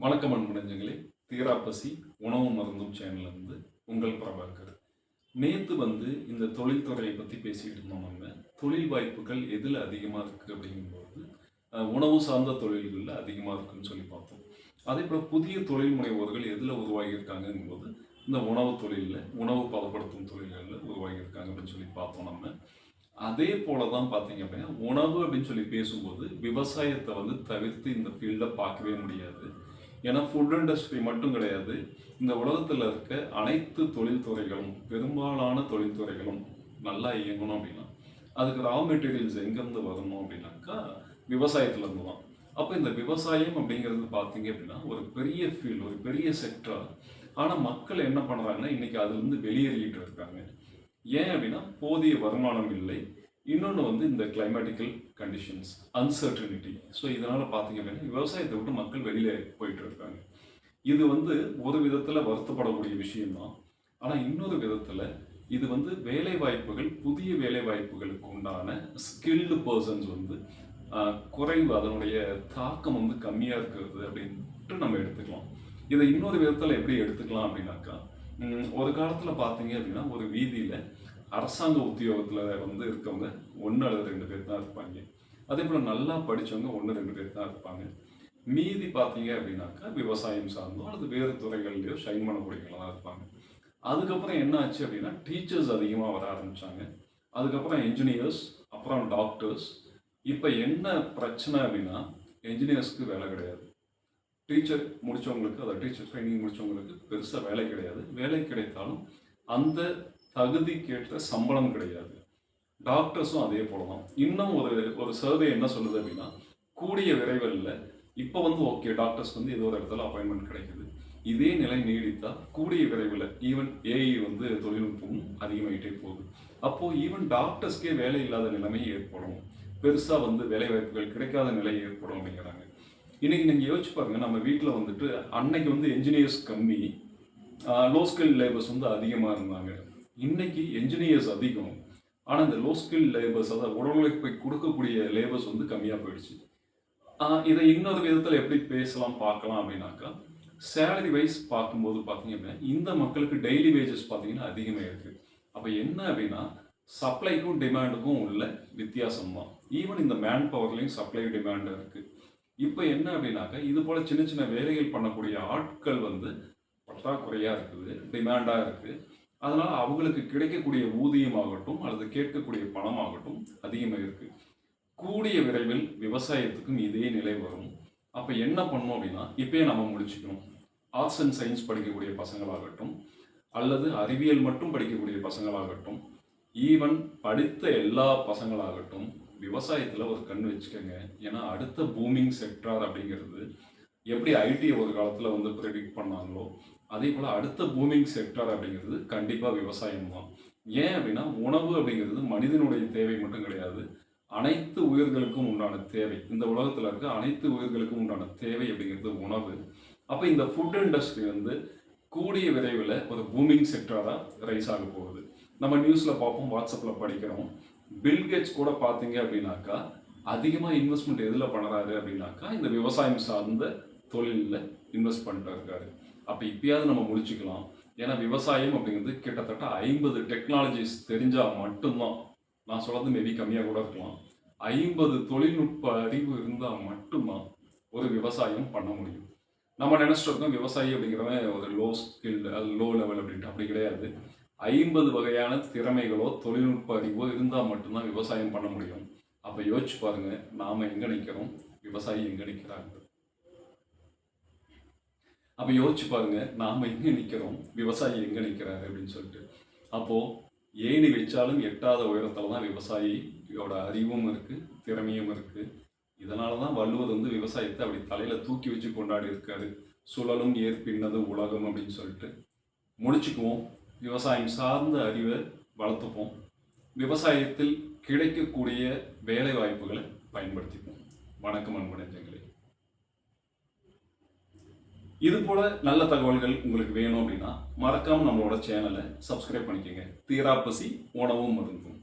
வணக்கம் அன்பு நெஞ்சங்களே. தீராப்பசி உணவு மருந்தும் சேனல்லேருந்து உங்கள் பிரபாகர். நேற்று இந்த தொழில்துறையை பற்றி பேசிகிட்டு இருந்தோம். நம்ம தொழில் வாய்ப்புகள் எதில் அதிகமாக இருக்குது அப்படிங்கும்போது உணவு சார்ந்த தொழில்களில் அதிகமாக இருக்குன்னு சொல்லி பார்த்தோம். அதே போல் புதிய தொழில் முனைவோர்கள் எதில் உருவாகியிருக்காங்கும்போது இந்த உணவு தொழிலில், உணவு பதப்படுத்தும் தொழில்களில் உருவாகியிருக்காங்க அப்படின்னு சொல்லி பார்த்தோம் நம்ம. அதே போல தான் பார்த்தீங்க அப்படின்னா, உணவு அப்படின்னு சொல்லி பேசும்போது விவசாயத்தை தவிர்த்து இந்த ஃபீல்டை பார்க்கவே முடியாது. ஏன்னா ஃபுட் இண்டஸ்ட்ரி மட்டும் கிடையாது, இந்த உலகத்தில் இருக்க அனைத்து தொழில்துறைகளும், பெரும்பாலான தொழில்துறைகளும் நல்லா இயங்கணும் அப்படின்னா அதுக்கு ரா மெட்டீரியல்ஸ் எங்கேருந்து வரணும் அப்படின்னாக்கா விவசாயத்துலேருந்து தான். அப்போ இந்த விவசாயம் அப்படிங்கிறது பார்த்தீங்க அப்படின்னா ஒரு பெரிய ஃபீல்டு, ஒரு பெரிய செக்டர். ஆனால் மக்கள் என்ன பண்ணுறாங்கன்னா இன்றைக்கி அதுலேருந்து வெளியேறிக்கிட்டு இருக்காங்க. ஏன் அப்படின்னா போதிய வருமானம் இல்லை. இன்னொன்று இந்த கிளைமேட்டிக்கல் கண்டிஷன்ஸ், அன்சர்டனிட்டி. ஸோ இதனால் பார்த்தீங்க அப்படின்னா விவசாயத்தை விட்டு மக்கள் வெளியில் போயிட்டு இருக்காங்க. இது ஒரு விதத்தில் வருத்தப்படக்கூடிய விஷயம்தான். ஆனால் இன்னொரு விதத்தில் இது வேலை வாய்ப்புகள், புதிய வேலை வாய்ப்புகளுக்கு உண்டான ஸ்கில்டு பர்சன்ஸ் குறைவு, அதனுடைய தாக்கம் கம்மியாக இருக்கிறது அப்படின்ட்டு நம்ம எடுத்துக்கலாம். இதை இன்னொரு விதத்தில் எப்படி எடுத்துக்கலாம் அப்படின்னாக்கா, ஒரு காலத்தில் பார்த்தீங்க அப்படின்னா ஒரு வீதியில் அரசாங்க உத்தியோகத்தில் இருக்கவங்க 1 அல்லது 2 பேர் தான் இருப்பாங்க. அதே போல் நல்லா படித்தவங்க 1, 2 பேர் தான் இருப்பாங்க. மீதி பார்த்தீங்க அப்படின்னாக்கா விவசாயம் சார்ந்தோ அல்லது வேறு துறைகள்லையோ ஷைன் பண்ணக்கூடியவங்களாக தான் இருப்பாங்க. அதுக்கப்புறம் என்ன ஆச்சு அப்படின்னா டீச்சர்ஸ் அதிகமாக வர ஆரம்பித்தாங்க. அதுக்கப்புறம் என்ஜினியர்ஸ், அப்புறம் டாக்டர்ஸ். இப்போ என்ன பிரச்சனை அப்படின்னா என்ஜினியர்ஸ்க்கு வேலை கிடையாது. டீச்சர் முடித்தவங்களுக்கு, அதாவது டீச்சர் ட்ரைனிங் முடித்தவங்களுக்கு பெருசாக வேலை கிடையாது. வேலை கிடைத்தாலும் அந்த தகுதிக்கேற்ற சம்பளம் கிடையாது. டாக்டர்ஸும் அதே போல தான். இன்னும் ஒரு சர்வே என்ன சொல்லுது அப்படின்னா, கூடிய விரைவில் இப்போ ஓகே டாக்டர்ஸ்க்கு ஏதோ ஒரு இடத்துல அப்பாயின்மெண்ட் கிடைக்குது. இதே நிலை நீடித்தா கூடிய விரைவில் ஈவன் ஏஐ தொழில்நுட்பமும் அதிகமாகிட்டே போகுது. அப்போது ஈவன் டாக்டர்ஸ்க்கே வேலை இல்லாத நிலைமை ஏற்படும், பெருசாக வேலை வாய்ப்புகள் கிடைக்காத நிலை ஏற்படும் அப்படிங்கிறாங்க. இன்றைக்கி நீங்கள் யோசிச்சு பாருங்கள், நம்ம வீட்டில் அன்னைக்கு என்ஜினியர்ஸ் கம்மி, லோ ஸ்கில் லேபர்ஸ் அதிகமாக இருந்தாங்க. இன்னைக்கு என்ஜினியர்ஸ் அதிகம், ஆனால் இந்த லோ ஸ்கில் லேபர்ஸ், அதாவது உடல் உழைப்பை கொடுக்கக்கூடிய லேபர்ஸ் கம்மியாக போயிடுச்சு. இதை இன்னொரு விதத்தில் எப்படி பேசலாம் பார்க்கலாம் அப்படின்னாக்கா, சேலரி வைஸ் பார்க்கும்போது பார்த்தீங்க அப்படின்னா இந்த மக்களுக்கு டெய்லி வேஜஸ் பார்த்தீங்கன்னா அதிகமாக இருக்குது. அப்போ என்ன அப்படின்னா சப்ளைக்கும் டிமாண்டுக்கும் உள்ள வித்தியாசம் தான். ஈவன் இந்த மேன் பவர்லேயும் சப்ளை டிமாண்ட் இருக்குது. இப்போ என்ன அப்படின்னாக்கா இது போல் சின்ன சின்ன வேலைகள் பண்ணக்கூடிய ஆட்கள் பற்றாக்குறையாக இருக்குது, டிமாண்டாக இருக்குது. அதனால் அவங்களுக்கு கிடைக்கக்கூடிய ஊதியமாகட்டும் அல்லது கேட்கக்கூடிய பணமாகட்டும் அதிகமாக இருக்குது. கூடிய விரைவில் விவசாயத்துக்கும் இதே நிலை வரும். அப்போ என்ன பண்ணணும் அப்படின்னா இப்போயே நம்ம முடிச்சுக்கணும். ஆர்ட்ஸ் அண்ட் சயின்ஸ் படிக்கக்கூடிய பசங்களாகட்டும் அல்லது அறிவியல் மட்டும் படிக்கக்கூடிய பசங்களாகட்டும், ஈவன் படித்த எல்லா பசங்களாகட்டும் விவசாயத்தில் ஒரு கண் வச்சுக்கோங்க. ஏன்னா அடுத்த பூமிங் செக்டார் அப்படிங்கிறது எப்படி ஐடியை ஒரு காலத்தில் ப்ரெடிக்ட் பண்ணாங்களோ அதே போல் அடுத்த பூமிங் செக்டார் அப்படிங்கிறது கண்டிப்பாக விவசாயம் தான். ஏன் அப்படின்னா உணவு அப்படிங்கிறது மனிதனுடைய தேவை மட்டும் கிடையாது, அனைத்து உயிர்களுக்கும் உண்டான தேவை. இந்த உலகத்தில் இருக்க அனைத்து உயிர்களுக்கும் உண்டான தேவை அப்படிங்கிறது உணவு. அப்போ இந்த ஃபுட் இண்டஸ்ட்ரி கூடிய விரைவில் ஒரு பூமிங் செக்டாராக ரைஸ் ஆக போகுது. நம்ம நியூஸில் பார்ப்போம், வாட்ஸ்அப்பில் படிக்கிறோம். பில்கேட்ஸ் கூட பார்த்தீங்க அப்படின்னாக்கா அதிகமாக இன்வெஸ்ட்மெண்ட் எதில் பண்ணுறாரு அப்படின்னாக்கா இந்த விவசாயம் சார்ந்த தொழிலில் இன்வெஸ்ட் பண்ணிட்டு இருக்காரு. அப்போ இப்பயாவது நம்ம முடிச்சுக்கலாம். ஏன்னா விவசாயம் அப்படிங்கிறது கிட்டத்தட்ட 50 டெக்னாலஜிஸ் தெரிஞ்சால் மட்டும்தான், நான் சொல்கிறது மேபி கம்மியாக கூட இருக்கலாம், 50 தொழில்நுட்ப அறிவு இருந்தால் மட்டும்தான் ஒரு விவசாயம் பண்ண முடியும். நம்ம நினச்சிட்டு இருக்கோம் விவசாயி அப்படிங்கிறவன் ஒரு லோ ஸ்கில்டு, அது லோ லெவல் அப்படின்ட்டு. அப்படி கிடையாது. 50 வகையான திறமைகளோ தொழில்நுட்ப அறிவோ இருந்தால் மட்டும்தான் விவசாயம் பண்ண முடியும். அப்போ யோசிச்சு பாருங்கள், நாம் எங்கே நிற்கிறோம், விவசாயி எங்கே நிற்கிறாங்க. அப்போ யோசிச்சு பாருங்க, நாம் எங்கே நிற்கிறோம், விவசாயி எங்கே நிற்கிறாரு அப்படின்னு சொல்லிட்டு. அப்போது ஏணி வச்சாலும் எட்டாத உயரத்தில் தான் விவசாயியோட அறிவும் இருக்குது, திறமையும் இருக்குது. இதனால தான் வள்ளுவர் விவசாயத்தை அப்படி தலையில் தூக்கி வச்சு கொண்டாடி இருக்காரு. சுழலும் ஏற்பின்னது உலகம் அப்படின்னு சொல்லிட்டு. முடிச்சுக்குவோம். விவசாயம் சார்ந்த அறிவை வளர்த்துப்போம். விவசாயத்தில் கிடைக்கக்கூடிய வேலை வாய்ப்புகளை பயன்படுத்திப்போம். வணக்கம் அன்பு நெஞ்சங்களே. இது போல நல்ல தகவல்கள் உங்களுக்கு வேணும் அப்படின்னா மறக்காம நம்மளோட சேனலை சப்ஸ்கிரைப் பண்ணிக்கோங்க. தீராப்பசி உணவும் மருந்தும்.